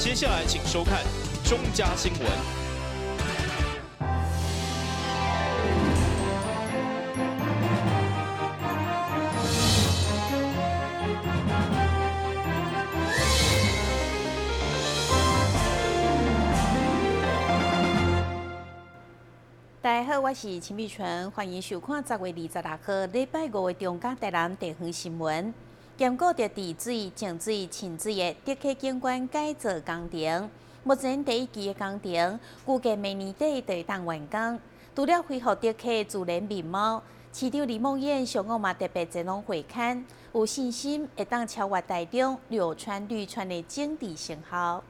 接下来请收看中嘉新闻。大家好，我是陈美纯，欢迎收看10月26号礼拜5的中嘉台南地方新闻。兼顾着治水、净水、清水的德溪景观改造工程，目前第1期的工程预计明年底就会当完工。除了恢复德溪自然面貌，市长李梦燕上午嘛特别前往会勘，有信心会当超越台中流川绿川的整治成效。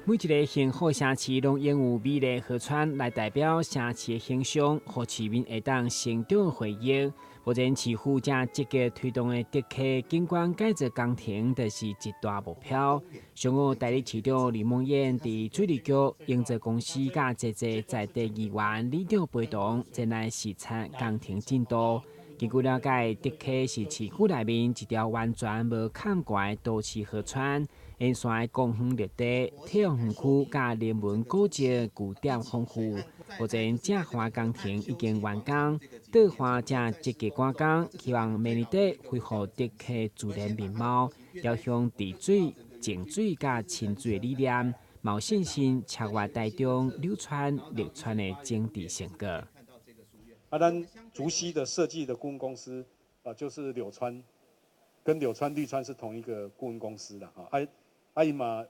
每一个幸福城市拢拥有美丽河川来代表城市的形象，和市民会当成长的回忆。目前市府正积极推动的德溪景观改造工程，就是一大目标。上午，代理市长李梦燕伫水利局、营造公司甲侪在地议员、里长陪同前来视察工程进度。根据了解，德溪是市区内面一条完全无坎过的都市河川。沿线公园绿地、体育园区甲人文古迹据点丰富。目前正化工程已经完工，倒化正积极赶工，希望明年底恢复德溪自然面貌，要向治水、净水甲清水的理念，有信心超越台中流川、绿川的整治成果。咱竹溪的设计的顾问公司就是柳川，跟柳川、绿川是同一个顾问公司的哈。阿姨嘛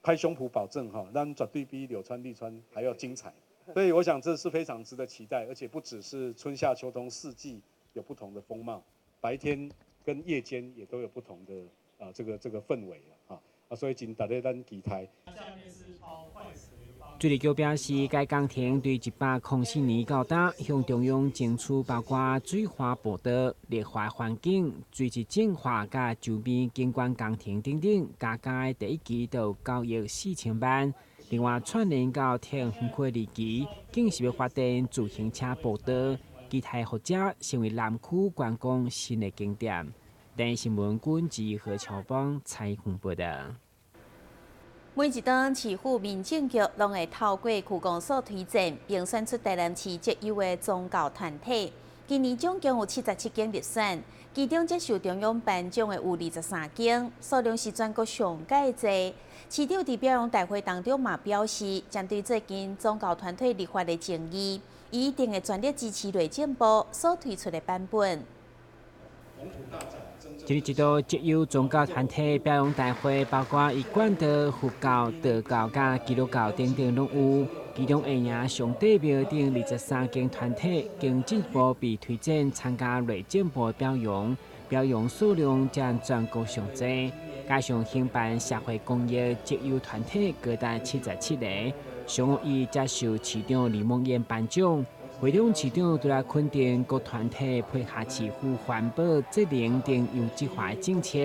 拍胸脯保证哈，咱绝对比柳川、绿川还要精彩。所以我想这是非常值得期待，而且不只是春夏秋冬4季有不同的风貌，白天跟夜间也都有不同的这个氛围所以真值得咱期待。水利局表示，该工程对104年到达，向中央争取包括水化步道、绿化环境、水质净化甲周边景观工程等等，加的第1期就9亿4000万。另外，串联到体育园区2期，更是要发展自行车步道，期待或者成为南区观光新的景点。台新闻军及何乔邦采访报道。每一档市府民政局拢会透过区公所推荐，并选出台南市最优的宗教团体。今年总共有77间入选，其中接受中央颁奖的有23间，数量是全国上界多。市长伫表扬大会当中嘛表示，针对最近宗教团体立法的争议，伊一定会全力支持内政部所推出的版本。今日一度最优宗教团体表扬大会，包括以管道、佛教、道教、甲基督教等等拢有。其中会赢上帝庙等23间团体，经进一步被推荐参加内政部表扬，表扬数量将全国上多。加上兴办社会公益最优团体高达77个。上午伊接受市长李梦燕颁奖。会中市长除了肯定各团体配合市府环保、节能等优质化政策，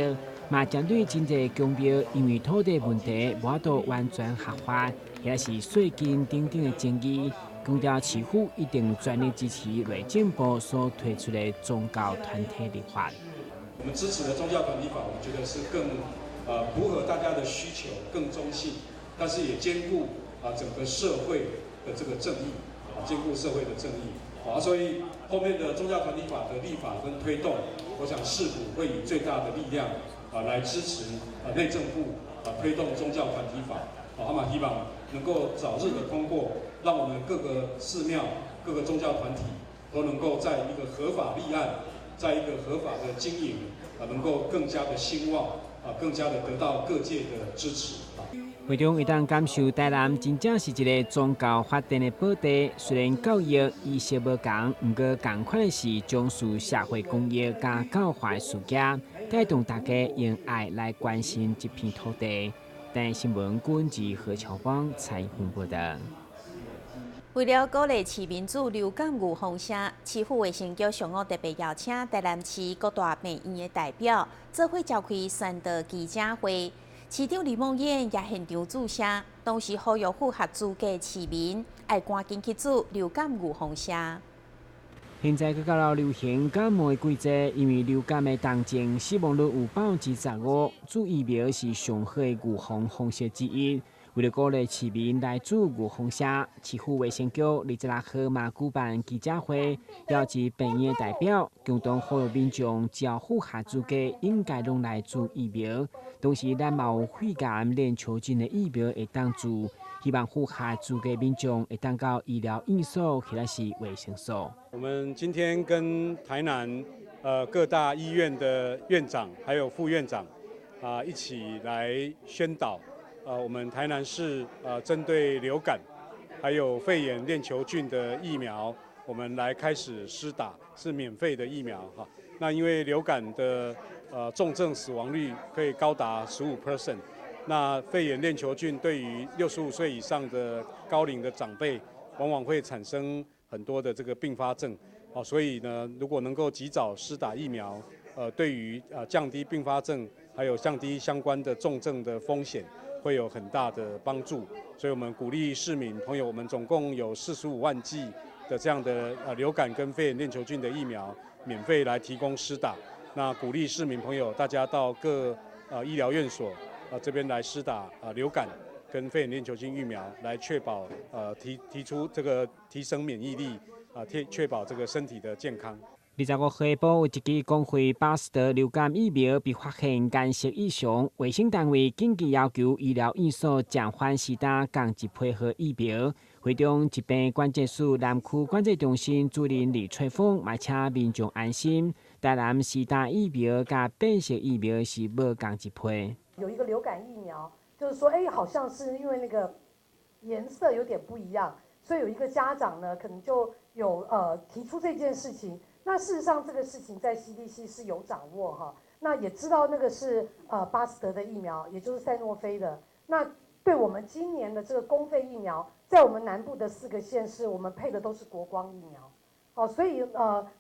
嘛针对真侪公庙因为土地问题无法度完全合法，也是税金等等的争议，强调市府一定全力支持内政部所推出的宗教团体立法。我们支持的宗教团体法，我觉得是更符合大家的需求，更中性，但是也兼顾整个社会的这个正义。兼顾社会的正义，所以后面的宗教团体法的立法跟推动，我想市府会以最大的力量来支持内政部推动宗教团体法，希望能够早日的通过，让我们各个寺庙、各个宗教团体都能够在一个合法立案，在一个合法的经营，能够更加的兴旺，更加的得到各界的支持。会中一旦感受台南真正是一个宗教发展的宝地，虽然教育意识无同，不过同款的是重视社会公益加教化事业，带动大家用爱来关心这片土地。但新闻军及何乔邦采访报道。为了鼓励市民主流感预防声，市府卫生局上午特别邀请台南市各大病院的代表，做伙召开宣导记者会。市长李梦燕也现场注射，同时呼吁符合资格市民，要赶紧去做流感预防针。现在佮到流行感冒的季节，因为流感的重症死亡率有15%，注疫苗是上好的预防方式之一。为了鼓励市民来注预防针，市府卫生局26号嘛举办记者会，邀集病院代表，共同呼吁民众只要符合资格，应该拢来注疫苗。同时，咱嘛有肺癌链球菌的疫苗会当注。希望符合资格民众会当到医疗院所或者是卫生所。我们今天跟台南各大医院的院长还有副院长一起来宣导我们台南市针对流感还有肺炎链球菌的疫苗，我们来开始施打，是免费的疫苗哈。那因为流感的重症死亡率可以高达15%。那肺炎链球菌对于65岁以上的高龄的长辈，往往会产生很多的这个并发症，所以呢，如果能够及早施打疫苗，对于降低并发症，还有降低相关的重症的风险，会有很大的帮助。所以我们鼓励市民朋友，我们总共有45万剂的这样的流感跟肺炎链球菌的疫苗，免费来提供施打。那鼓励市民朋友，大家到各医疗院所。这边来施打流感跟肺炎链球菌疫苗，来确保提出这个提升免疫力确保这个身体的健康。25号下晡有一支公费巴斯德流感疫苗被发现颜色异常，卫生单位紧急要求医疗院所暂缓施打共一批核疫苗。会中疾病管制署南区管制中心主任李翠凤嘛请民众安心，台南施打疫苗甲变色疫苗是无共一批。有一个流感疫苗，就是说，好像是因为那个颜色有点不一样，所以有一个家长呢，可能就有提出这件事情。那事实上，这个事情在 CDC 是有掌握哈，那也知道那个是巴斯德的疫苗，也就是赛诺菲的。那对我们今年的这个公费疫苗，在我们南部的4个县市，我们配的都是国光疫苗。所以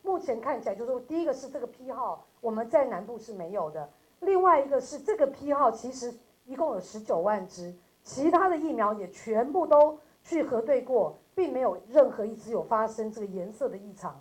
目前看起来就是第一个是这个批号，我们在南部是没有的。另外一个是这个批号，其实一共有19万支，其他的疫苗也全部都去核对过，并没有任何一支有发生这个颜色的异常。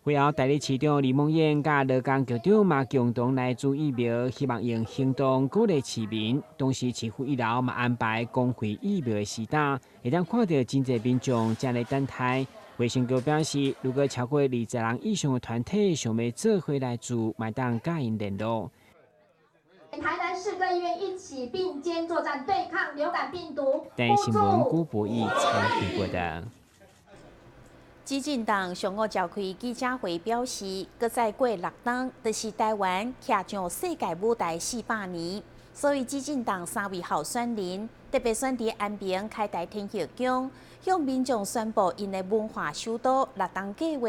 会后，代理市长李梦燕甲劳工局长嘛共同来注疫苗，希望用行动鼓励市民。同时，市府一楼嘛安排公费疫苗的施打，会当看到真侪民众正在等待。卫生局表示，如果超过20人以上的团体想要做伙来注，麦当甲因联络。台南市各医院一起并肩作战，对抗流感病毒。台新闻古博弈参与过的。基进党上午召开记者会表示，搁再过6天，就是台湾徛上世界舞台400年。所以基进党3位候选人特别选伫安平开台天后宫，向民众宣布因的文化首都6天计划，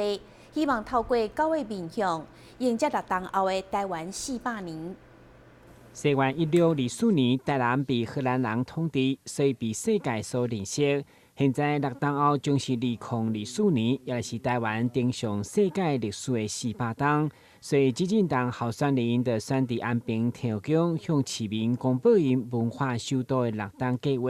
希望透过9个面向，迎接6天后的台湾400年。西元1624年，台南被荷兰人统治，所以被世界所认识。现在6天后将是2024年，也是台湾登上世界历史的400天。所以基进党候选人的选伫安平天后宫，向市民公布因文化首都的6天计划，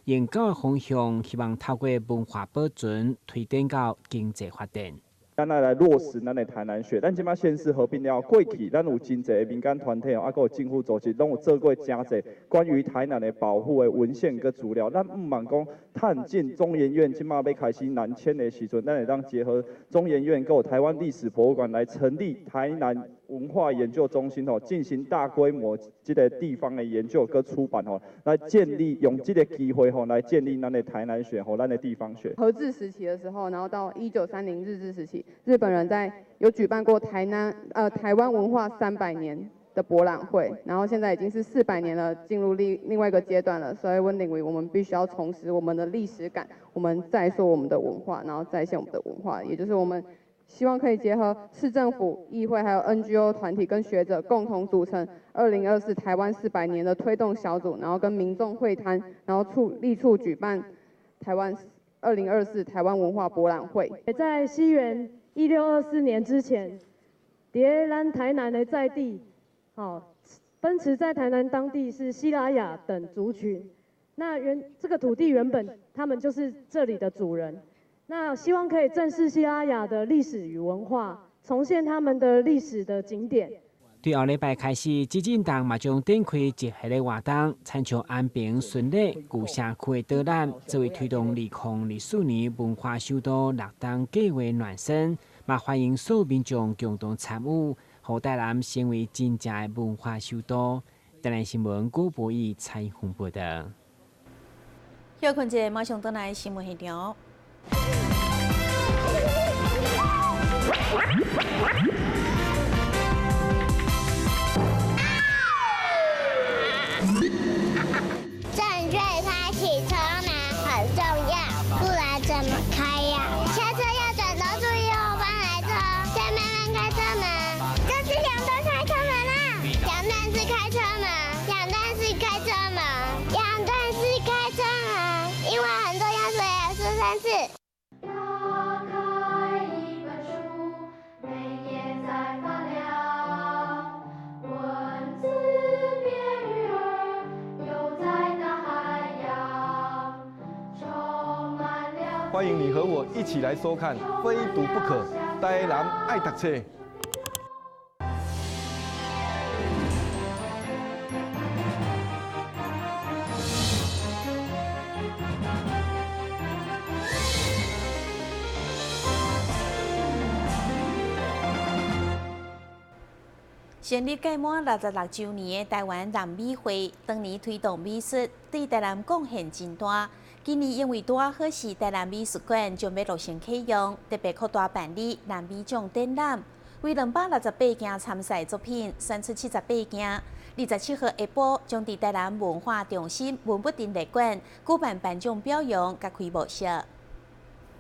用9个方向，希望透过文化保存，推展到经济发展。咱来落实咱的台南学，咱即马县市合并了，过去咱有真侪民间团体哦，还有政府组织，拢有做过真侪关于台南的保护的文献跟资料。咱毋茫讲探进中研院即马要开始南迁的时阵，咱会当结合中研院跟台湾历史博物馆来成立台南文化研究中心哦，进行大规模这个地方的研究跟出版哦，来建立用这个机会吼来建立咱的台南学吼，咱的地方学。和治时期的时候，然后到1930日治时期。日本人有举办过台湾文化300年的博览会，然后现在已经是400年了，进入另外一个阶段了。所以我认为我们必须要重拾我们的历史感，我们再说我们的文化，然后再现我们的文化，也就是我们希望可以结合市政府、议会还有 NGO 团体跟学者共同组成2024台湾400年的推动小组，然后跟民众会谈，然后力促举办台湾2024台湾文化博览会。在西元1624年之前，在咱台南的在地，奔驰在台南当地是西拉雅等族群。那这个土地原本他们就是这里的主人。那希望可以正视西拉雅的历史与文化，重现他们的历史的景点。对后礼拜开始，基进党嘛将展开一系列活动，参照安平、顺利、旧社区的导览，作为推动2024年文化首都6党计划暖身，嘛欢迎所有民众共同参与，让台南成为真正的文化首都。台南新闻郭博义采访报道。休困者马上转来新闻现场。正确开启车门很重要，不然怎么开呀？下车要转头注意后方来车，再慢慢开车门。这是两段开车门啦，两段式开车门，两段式开车门，两段式开车门，因为很重要，所以要说3次。打开一本书，每页在发亮，文字变鱼儿，游在大海洋，充满了。欢迎你和我一起来收看《非读不可》，台南爱读册。成立届满66周年的台湾南美会，当年推动美术对台南贡献真大。今年因为拄好是台南美术馆将要落成启用，特别扩大办理南美奖展览，为268件参赛作品选出78件。27号下晡将伫台南文化中心文物陈列馆举办颁奖表扬甲开幕式。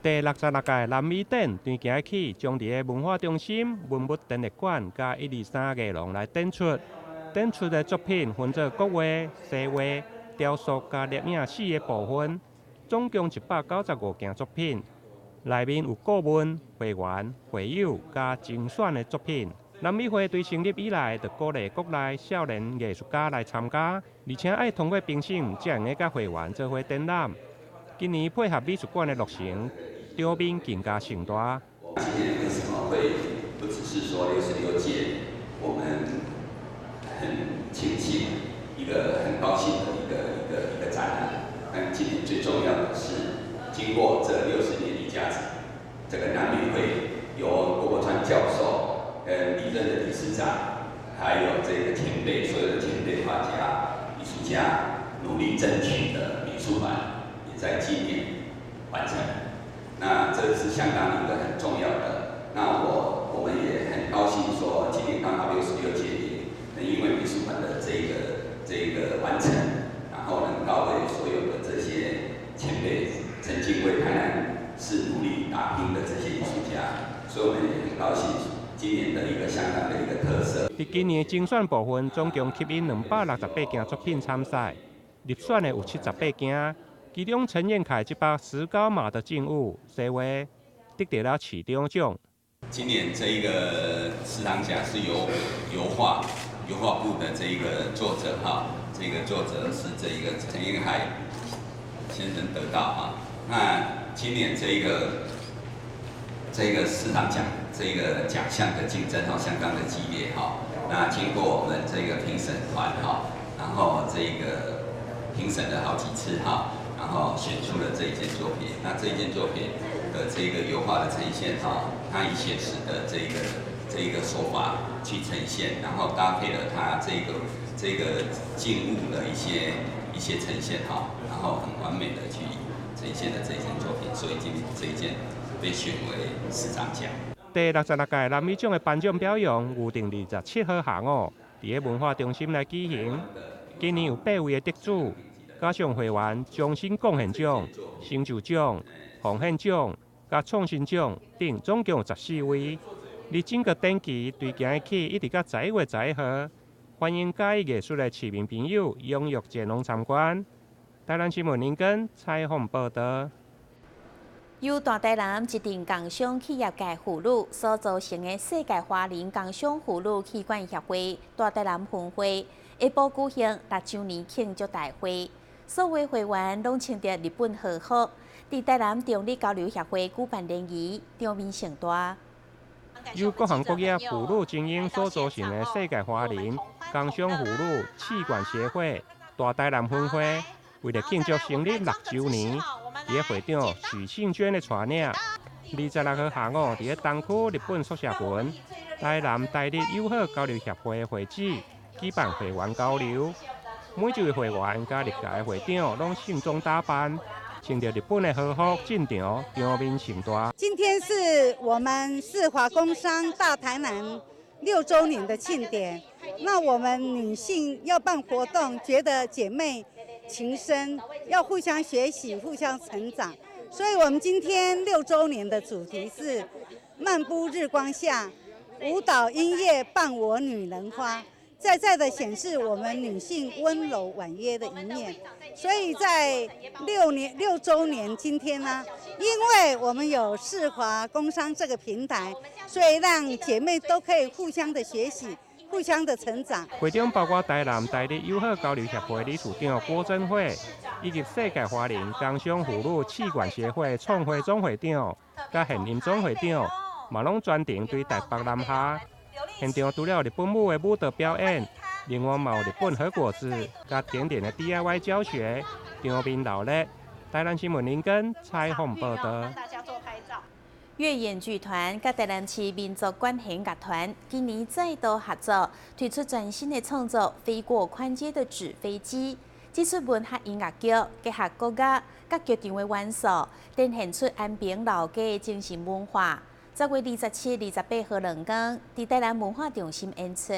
第66届南美展从今日起，将伫个文化中心文物陈列馆甲123艺廊来展出。展出的作品分做国画、西画、雕塑甲摄影4个部分，总共195件作品。内面有顾问、会员、会友甲精选的作品。南美会对成立以来，就鼓励国内少年艺术家来参加，而且爱通过评审才能甲会员做伙展览。今年配合美术馆的落成，场面更加盛大。今年为什么会不只是说66届，我们很庆幸一个很高兴的一个展览。但今年最重要的是，经过这60年的加持，这个南美会由郭伯川教授跟历任的理事长，还有这个前辈所有的前辈画家、艺术家努力争取的美术馆。在今年完成，那这是相当一个很重要的。那我们也很高兴说，今年刚好66届年，能因为美术馆的这个完成，然后能告慰所有的这些前辈曾经为台南市努力打拼的这些艺术家，所以我们也很高兴今年的一个相当的一个特色。伫今年精选部分，总共吸引268件作品参赛，入选的有78件。其中陈彦凯这把石膏马的静物西画得到了市长奖。今年这一个4堂奖是由油画部的这一个作者哈，这个作者是这一个陈彦凯先生得到哈。那今年这个4堂奖这个奖项的竞争哈相当的激烈哈。那经过我们这个评审团哈，然后这个评审了好几次哈。然后选出了这一件作品，那这一件作品的这个油画的呈现哈，它以写实的这个手法去呈现，然后搭配了它这个静物的一些呈现哈，然后很完美的去呈现了这一件作品，所以今天这一件被选为4张奖。第66届南美奖的颁奖表扬预定27号下午，伫个文化中心来举行。今年有8位的得主。加上会员终身贡献奖、成就奖、奉献奖、甲创新奖等，总共14位。而整个展期对今日起一直到11月11号，欢迎介意艺术的市民朋友踊跃前往参观。台南新闻林根采访报道。由大台南一定工商企业界妇女所组成的世界华人工商妇女企管协会大台南分会，下晡举行6周年庆祝大会。所有会员拢穿着日本和服，伫台南中立交流协会举办联谊，场面盛大。由各行各业妇女精英所组成的世界华人工商妇女气管协会大台南分会，为了庆祝成立6周年，伫会长许庆娟的带领，26号下午伫东区日本宿舍群，台南台日友好交流协会会址举办会员交流。每一位会员甲历届会长拢盛装打扮，穿着日本的和服进场，场面盛大。今天是我们世华工商大台南6周年的庆典。那我们女性要办活动，觉得姐妹情深，要互相学习、互相成长。所以我们今天6周年的主题是漫步日光下，舞蹈音乐伴我女人花。在的显示我们女性温柔婉约的一面，所以在6周年今天呢，因为我们有世华工商这个平台，所以让姐妹都可以互相的学习，互相的成长。会场包括台南台日友好交流协会理事长郭珍惠，以及世界华人工商妇女气管协会创会总会长、甲现任总会长，嘛拢专程对台北南下。现场除了日本舞的舞蹈表演，另外嘛有日本和果子、甲甜点的 DIY 教学，场面热闹。台南新闻林根采访报道。乐演剧团甲台南市民族管弦乐团今年再度合作，推出全新的创作《飞过宽街的纸飞机》。这出文学音乐剧结合国乐甲剧场的元素，展现出安平老家的精神文化。10月27、28号2天，伫台南文化中心演出。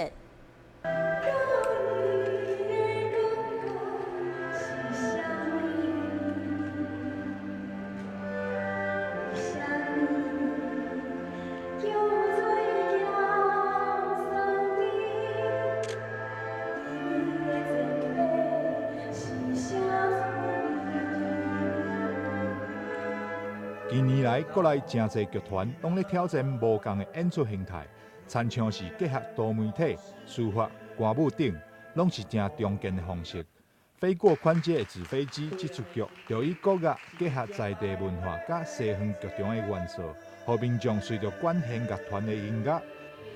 近年来，国内真侪剧团拢咧挑战无同的演出形态，参像是结合多媒体、书法、歌舞等，拢是正常见的方式。飞过宽街的纸飞机这出剧，就以国乐结合在地文化甲西方剧场的元素，互民众随着管弦乐团的音乐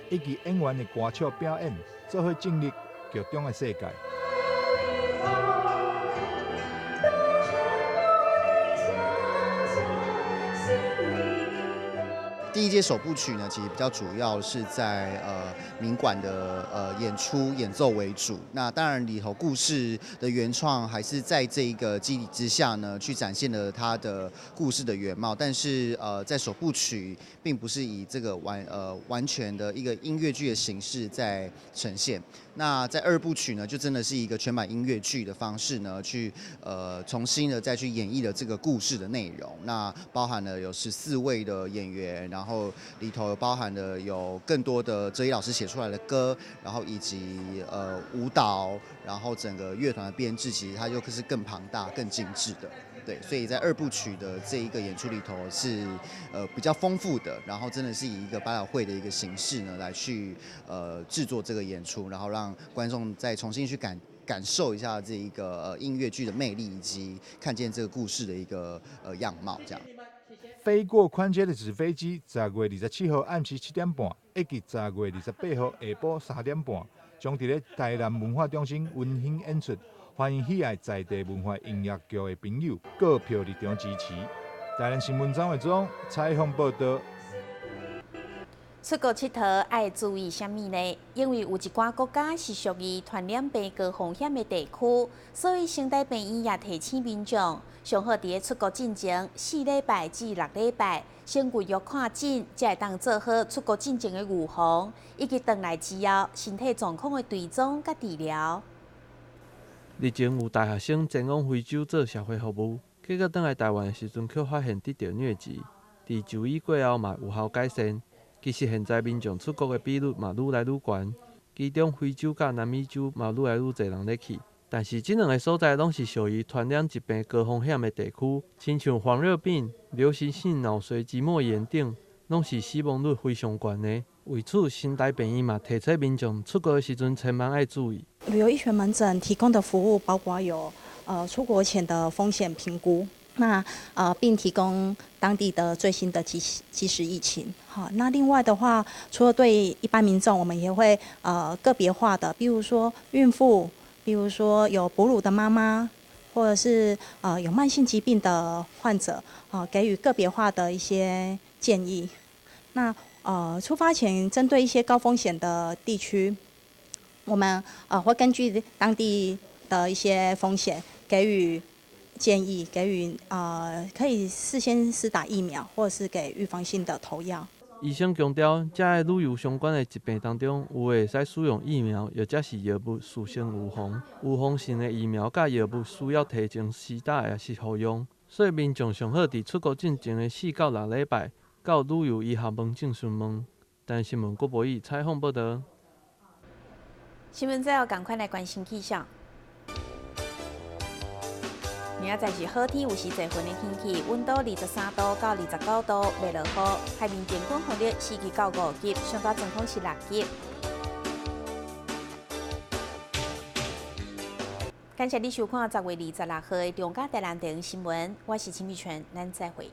以及演员的歌唱表演，做伙进入剧中的世界。第一届首部曲呢，其实比较主要是在民馆的演出演奏为主。那当然里头故事的原创还是在这一个基底之下呢，去展现了它的故事的原貌。但是在首部曲并不是以这个完全的一个音乐剧的形式在呈现。那在2部曲呢，就真的是一个全版音乐剧的方式呢，去重新的再去演绎了这个故事的内容。那包含了有14位的演员，然后里头有包含了有更多的哲一老师写出来的歌，然后以及舞蹈，然后整个乐团的编制，其实它就是更庞大、更精致的。对，所以在2部曲的这一个演出里头是比较丰富的，然后真的是以一个百老汇的一个形式呢来去制作这个演出，然后让观众再重新去感受一下这一个音乐剧的魅力，以及看见这个故事的一个样貌，这样。飞过宽街的纸飞机，10月27号暗时7点半，以及10月28号下晡3点半，将伫咧台南文化中心温馨演出。欢迎喜爱在地文化音乐剧的朋友，购票入场支持。台南新闻张伟忠采访报道。出国佚佗爱注意什么呢？因为有一寡国家是属于传染病高风险的地区，所以生态病院也提醒民众，上好伫出国进前4礼拜至6礼拜，先预约看诊，才会当做好出国进前的预防，以及回来之后身体状况的追踪甲治疗。日前有大学生前往非洲做社会服务，结果返来台湾的时阵，却发现得到疟疾。伫就医过后嘛有效改善。其实现在民众出国的比率嘛愈来愈悬，其中非洲甲南美洲嘛愈来愈侪人咧去。但是这2个所在拢是属于传染疾病高风险的地区，亲像黄热病、流行性脑髓筋膜炎等，拢是死亡率非常悬的。为此，新台病院嘛提醒民众出国的时阵千万要注意。旅游医学门诊提供的服务包括有出国前的风险评估，那并提供当地的最新的即时疫情。好，那另外的话，除了对一般民众，我们也会个别化的，比如说孕妇，比如说有哺乳的妈妈，或者是有慢性疾病的患者，给予个别化的一些建议。那出发前针对一些高风险的地区，我们会根据当地的一些风险给予建议，给予可以事先施打疫苗，或者是给预防性的投药。医生强调，这个旅游相关的疾病当中，有会使使用疫苗，或者是药物事先预防。预防性的疫苗甲药物需要提前施打也是服用，所以民众上好伫出国进前的4到6礼拜，到旅游医学门诊询问。但新闻郭博义采访报道。新闻最后赶快来关心气象。明仔载是好天，有时侪云的天气，温度23度到29度，袂落雨。海面电光风力4级到5级，上高阵风是6级。感谢你收看10月26号的中嘉台南地方新闻，我是陈美泉，咱再会。